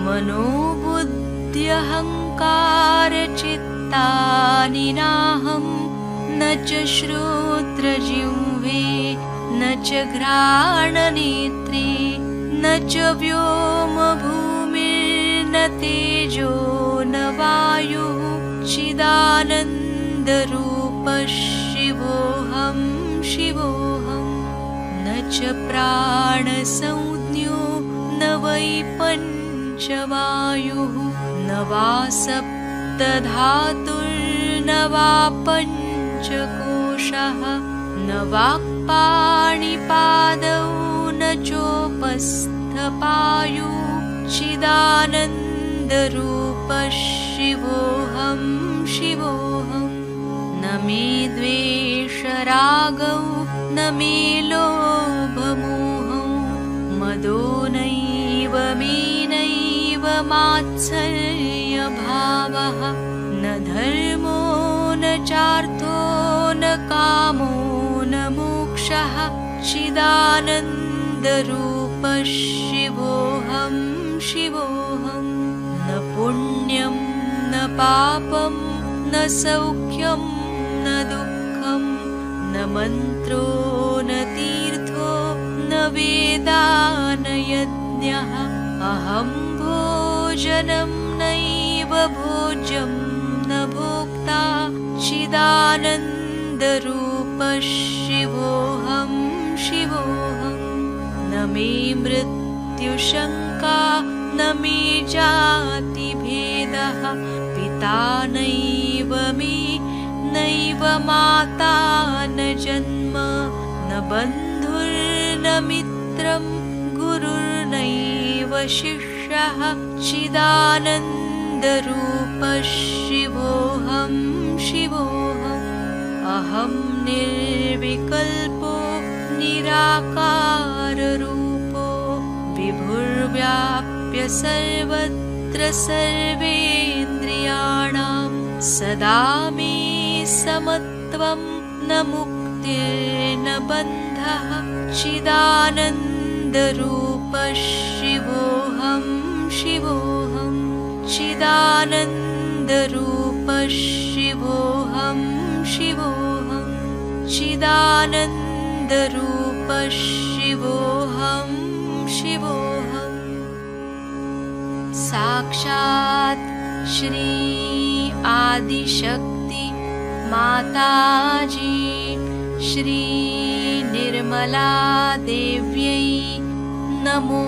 मनोबुद्ध्यहङ्कारचित्तानि नाहं न च श्रोत्रजिह्वे न च घ्राणनेत्रे न च व्योमभूमिर्न तेजो न वायुः चिदानन्दरूपः शिवोऽहं शिवोऽहं न च प्राणसंज्ञो न वै पञ्चवायुः न वा सप्तधातुर्न वा पञ्चकोशः न वाक्पाणिपादौ न चोपस्थपायु चिदानन्दरूपः शिवोऽहं शिवोऽहं न मे द्वेषरागौ न मे लोभमोहौ मदो नैव मे नैव मात्सर्यभावः न धर्मो न चार्थो न कामो न मोक्षः चिदानन्दरूपः शिवोऽहं शिवोऽहं न पुण्यं न पापं न सौख्यं न दुःखं न मन्त्रो न तीर्थो न वेदा न यज्ञः अहं भोजनं नैव भोज्यं न भोक्ता चिदानन्दरूपः शिवोऽहं शिवोऽहं न मे मृत्युशङ्का न मे जातिभेदः पिता नैव मे नैव माता न जन्म न बन्धुर्न मित्रं गुरुर्नैव शिष्यः चिदानन्दरूपः शिवोऽहं शिवोऽहम् अहं निर्विकल्पो निराकाररूपो विभुर्व्याप्य सर्वत्र सर्वेन्द्रियाणां सदा मे समत्वं न मुक्तिर्न बन्धः चिदानन्दरूपः शिवोऽहं शिवोऽहं चिदानन्दरूपः शिवोऽहं शिवोऽहं चिदानन्दरूपः शिवोऽहं शिवोऽहम् साक्षात् श्री आदिशक्ति माताजी श्री निर्मला देव्यै नमो